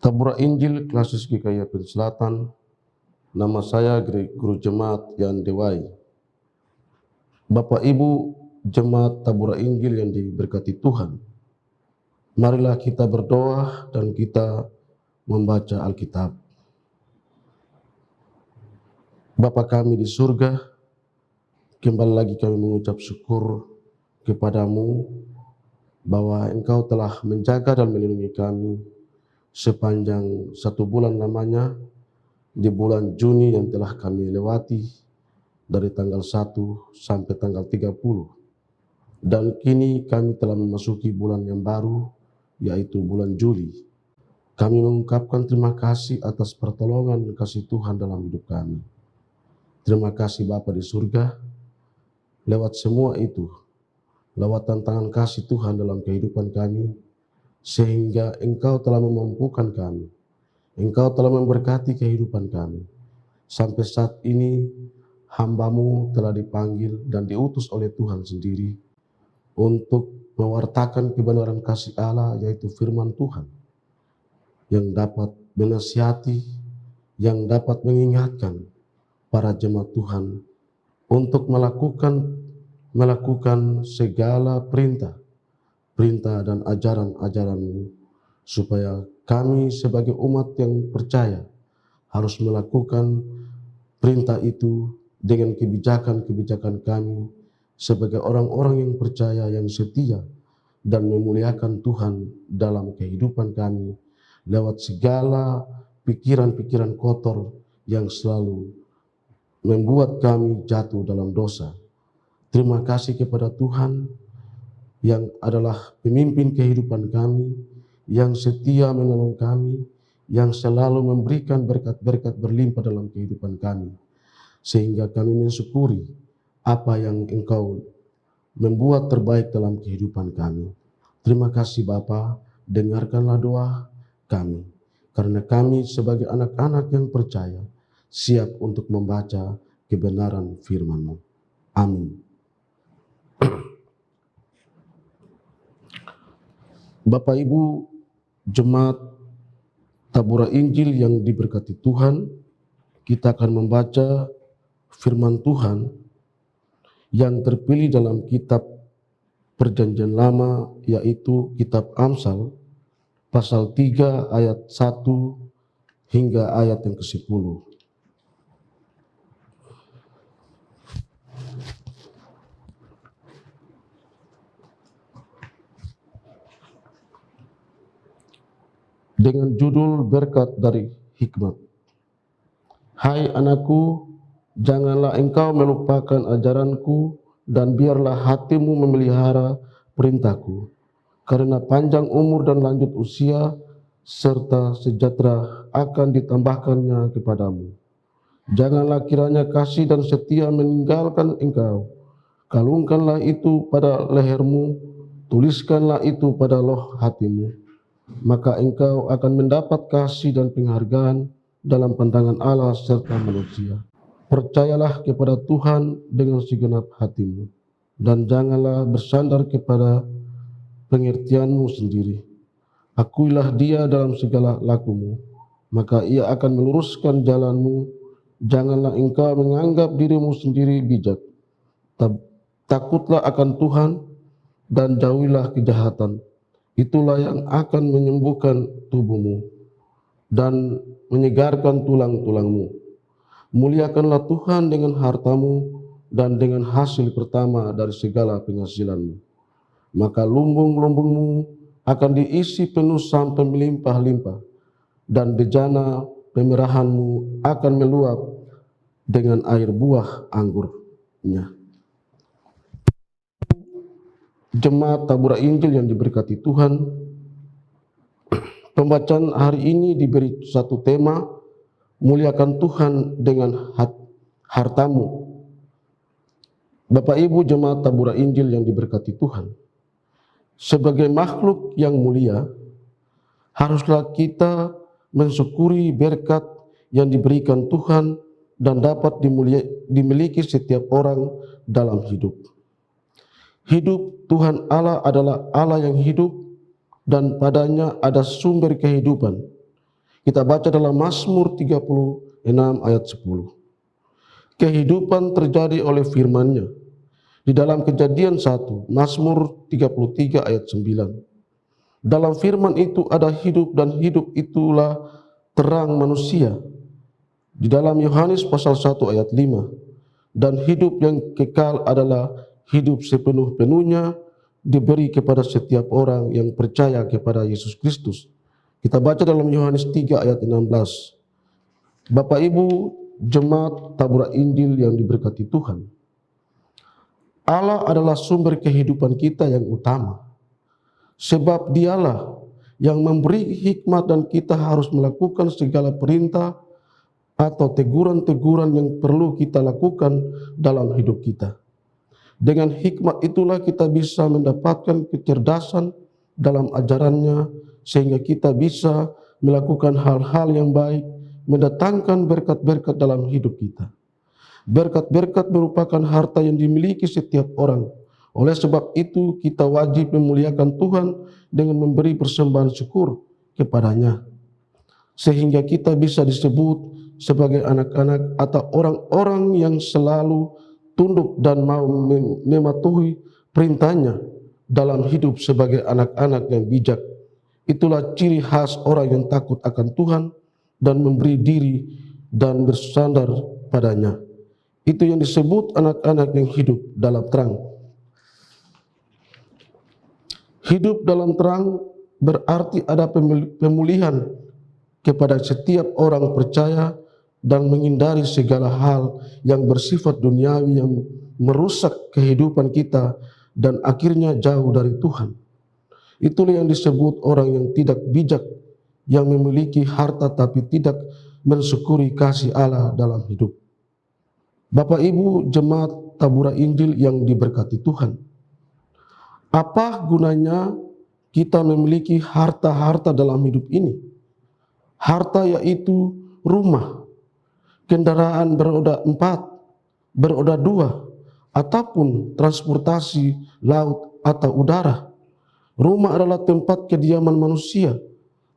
Tabura Injil Klasis GKI Apel Selatan. Nama saya Guru Jemaat Yan Dewai. Bapak Ibu Jemaat Tabura Injil yang diberkati Tuhan, marilah kita berdoa dan kita membaca Alkitab. Bapa kami di surga, kembali lagi kami mengucap syukur kepadamu bahwa Engkau telah menjaga dan melindungi kami sepanjang 1 bulan lamanya di bulan Juni yang telah kami lewati dari tanggal 1 sampai tanggal 30. Dan kini kami telah memasuki bulan yang baru, yaitu bulan Juli. Kami mengungkapkan terima kasih atas pertolongan kasih Tuhan dalam hidup kami. Terima kasih Bapa di surga, lewat semua itu, lewat tantangan kasih Tuhan dalam kehidupan kami, sehingga Engkau telah memampukan kami. Engkau telah memberkati kehidupan kami. Sampai saat ini, hamba-Mu telah dipanggil dan diutus oleh Tuhan sendiri untuk mewartakan kebenaran kasih Allah, yaitu firman Tuhan, yang dapat menasihati, yang dapat mengingatkan para jemaat Tuhan untuk melakukan segala perintah dan ajaran-ajaran-Mu, supaya kami sebagai umat yang percaya harus melakukan perintah itu dengan kebijakan-kebijakan kami sebagai orang-orang yang percaya, yang setia dan memuliakan Tuhan dalam kehidupan kami lewat segala pikiran-pikiran kotor yang selalu membuat kami jatuh dalam dosa. Terima kasih kepada Tuhan yang adalah pemimpin kehidupan kami, yang setia menolong kami, yang selalu memberikan berkat-berkat berlimpah dalam kehidupan kami, sehingga kami mensyukuri apa yang Engkau membuat terbaik dalam kehidupan kami. Terima kasih Bapa, dengarkanlah doa kami, karena kami sebagai anak-anak yang percaya siap untuk membaca kebenaran firman-Mu. Amin. Bapak Ibu Jemaat Tabura Injil yang diberkati Tuhan, kita akan membaca firman Tuhan yang terpilih dalam kitab Perjanjian Lama, yaitu kitab Amsal pasal 3 ayat 1 hingga ayat yang ke-10. Dengan judul berkat dari hikmat. Hai anakku, janganlah engkau melupakan ajaranku, dan biarlah hatimu memelihara perintahku, karena panjang umur dan lanjut usia serta sejahtera akan ditambahkannya kepadamu. Janganlah kiranya kasih dan setia meninggalkan engkau. Kalungkanlah itu pada lehermu, tuliskanlah itu pada loh hatimu. Maka engkau akan mendapat kasih dan penghargaan dalam pandangan Allah serta manusia. Percayalah kepada Tuhan dengan segenap hatimu, dan janganlah bersandar kepada pengertianmu sendiri. Akuilah Dia dalam segala lakumu, maka Ia akan meluruskan jalanmu. Janganlah engkau menganggap dirimu sendiri bijak. Takutlah akan Tuhan dan jauhilah kejahatan. Itulah yang akan menyembuhkan tubuhmu dan menyegarkan tulang-tulangmu. Muliakanlah Tuhan dengan hartamu dan dengan hasil pertama dari segala penghasilanmu. Maka lumbung-lumbungmu akan diisi penuh sampai melimpah-limpah, dan bejana pemerahanmu akan meluap dengan air buah anggurnya. Jemaat Tabura Injil yang diberkati Tuhan, pembacaan hari ini diberi satu tema, muliakan Tuhan dengan hartamu. Bapak Ibu Jemaat Tabura Injil yang diberkati Tuhan, sebagai makhluk yang mulia, haruslah kita mensyukuri berkat yang diberikan Tuhan dan dapat dimiliki setiap orang dalam hidup. Hidup Tuhan Allah adalah Allah yang hidup, dan padanya ada sumber kehidupan. Kita baca dalam Mazmur 36 ayat 10. Kehidupan terjadi oleh firman-Nya. Di dalam Kejadian 1, Mazmur 33 ayat 9. Dalam firman itu ada hidup dan hidup itulah terang manusia. Di dalam Yohanes pasal 1 ayat 5. Dan hidup yang kekal adalah hidup sepenuh-penuhnya diberi kepada setiap orang yang percaya kepada Yesus Kristus. Kita baca dalam Yohanes 3 ayat 16. Bapak Ibu jemaat Tabura Injil yang diberkati Tuhan. Allah adalah sumber kehidupan kita yang utama. Sebab Dialah yang memberi hikmat dan kita harus melakukan segala perintah atau teguran-teguran yang perlu kita lakukan dalam hidup kita. Dengan hikmat itulah kita bisa mendapatkan kecerdasan dalam ajarannya sehingga kita bisa melakukan hal-hal yang baik, mendatangkan berkat-berkat dalam hidup kita. Berkat-berkat merupakan harta yang dimiliki setiap orang. Oleh sebab itu kita wajib memuliakan Tuhan dengan memberi persembahan syukur kepada-Nya. Sehingga kita bisa disebut sebagai anak-anak atau orang-orang yang selalu tunduk dan mau mematuhi perintah-Nya dalam hidup sebagai anak-anak yang bijak. Itulah ciri khas orang yang takut akan Tuhan dan memberi diri dan bersandar padanya. Itu yang disebut anak-anak yang hidup dalam terang. Hidup dalam terang berarti ada pemulihan kepada setiap orang percaya dan menghindari segala hal yang bersifat duniawi yang merusak kehidupan kita dan akhirnya jauh dari Tuhan. Itulah yang disebut orang yang tidak bijak, yang memiliki harta tapi tidak mensyukuri kasih Allah dalam hidup. Bapak Ibu jemaat Tabura Injil yang diberkati Tuhan. Apa gunanya kita memiliki harta-harta dalam hidup ini? Harta yaitu rumah, kendaraan beroda 4, beroda 2, ataupun transportasi laut atau udara. Rumah adalah tempat kediaman manusia.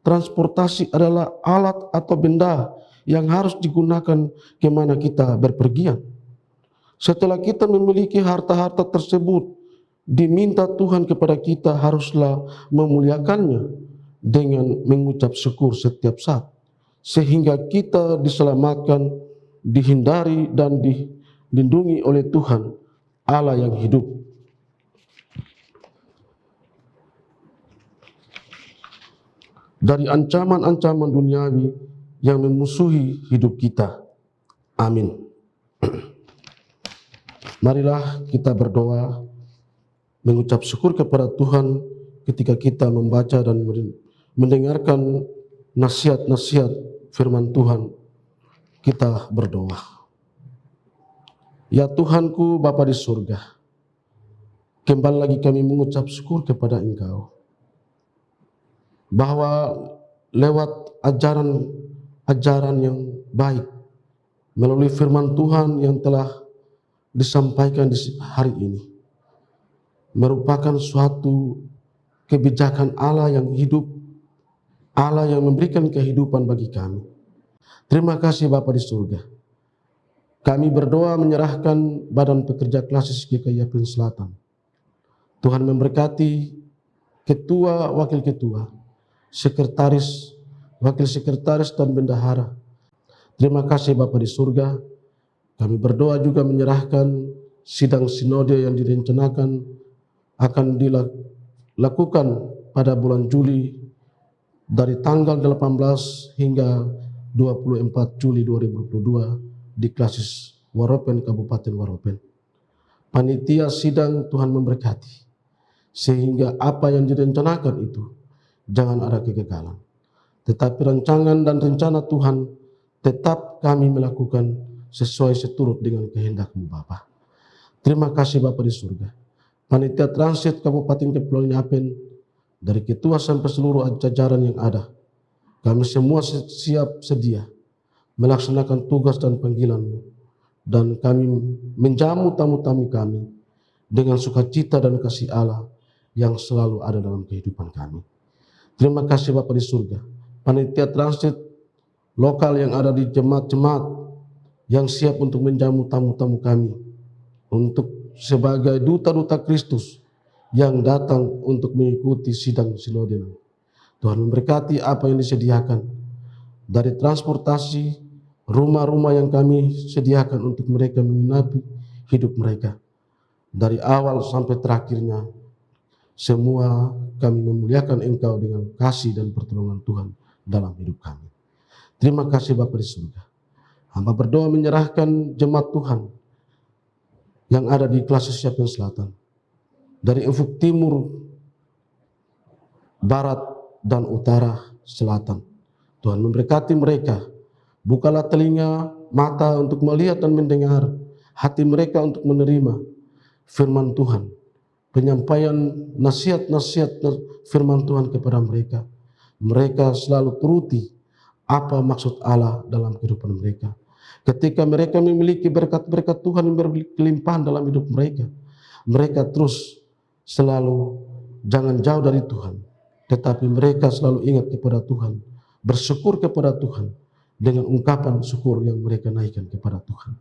Transportasi adalah alat atau benda yang harus digunakan kemana kita berpergian. Setelah kita memiliki harta-harta tersebut, diminta Tuhan kepada kita haruslah memuliakannya dengan mengucap syukur setiap saat. Sehingga kita diselamatkan, dihindari dan dilindungi oleh Tuhan, Allah yang hidup. Dari ancaman-ancaman duniawi yang memusuhi hidup kita. Amin. Marilah kita berdoa, mengucap syukur kepada Tuhan ketika kita membaca dan mendengarkan nasihat-nasihat firman Tuhan. Kita berdoa. Ya Tuhanku Bapa di surga, kembali lagi kami mengucap syukur kepada Engkau, bahwa lewat ajaran yang baik melalui firman Tuhan yang telah disampaikan di hari ini merupakan suatu kebijakan Allah yang hidup, Allah yang memberikan kehidupan bagi kami. Terima kasih Bapa di surga. Kami berdoa menyerahkan Badan Pekerja Klasis GKI Yapen Selatan. Tuhan memberkati ketua, wakil ketua, sekretaris, wakil sekretaris dan bendahara. Terima kasih Bapa di surga. Kami berdoa juga menyerahkan sidang sinode yang direncanakan akan dilakukan pada bulan Juli dari tanggal 18 hingga 24 Juli 2022 di Klasis Waropen, Kabupaten Waropen. Panitia sidang Tuhan memberkati sehingga apa yang direncanakan itu jangan ada kegagalan. Tetapi rancangan dan rencana Tuhan tetap kami melakukan sesuai seturut dengan kehendak-Mu Bapa. Terima kasih Bapa di surga. Panitia Transit Kabupaten Kepulauan Yapen, dari ketua sampai seluruh jajaran yang ada, kami semua siap sedia melaksanakan tugas dan panggilan-Mu, dan kami menjamu tamu-tamu kami dengan sukacita dan kasih Allah yang selalu ada dalam kehidupan kami. Terima kasih Bapa di surga. Panitia Transit lokal yang ada di jemaat-jemaat yang siap untuk menjamu tamu-tamu kami, untuk sebagai duta-duta Kristus yang datang untuk mengikuti sidang Sinode. Tuhan memberkati apa yang disediakan, dari transportasi, rumah-rumah yang kami sediakan untuk mereka menginapi hidup mereka. Dari awal sampai terakhirnya, semua kami memuliakan Engkau dengan kasih dan pertolongan Tuhan dalam hidup kami. Terima kasih Bapa di surga. Hamba berdoa menyerahkan jemaat Tuhan yang ada di Kelas Siapen Selatan, dari ufuk timur, barat, dan utara, selatan. Tuhan memberkati mereka. Bukalah telinga, mata untuk melihat dan mendengar, hati mereka untuk menerima firman Tuhan, penyampaian nasihat-nasihat firman Tuhan kepada mereka. Mereka selalu turuti apa maksud Allah dalam kehidupan mereka. Ketika mereka memiliki berkat-berkat Tuhan yang berlimpahan dalam hidup mereka, mereka terus selalu jangan jauh dari Tuhan, tetapi mereka selalu ingat kepada Tuhan, bersyukur kepada Tuhan dengan ungkapan syukur yang mereka naikkan kepada Tuhan.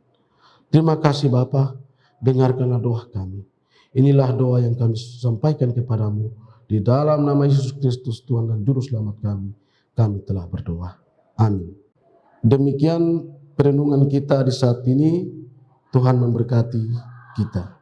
Terima kasih Bapa, dengarkanlah doa kami. Inilah doa yang kami sampaikan kepadamu, di dalam nama Yesus Kristus Tuhan dan Juru Selamat kami telah berdoa. Amin. Demikian perenungan kita di saat ini. Tuhan memberkati kita.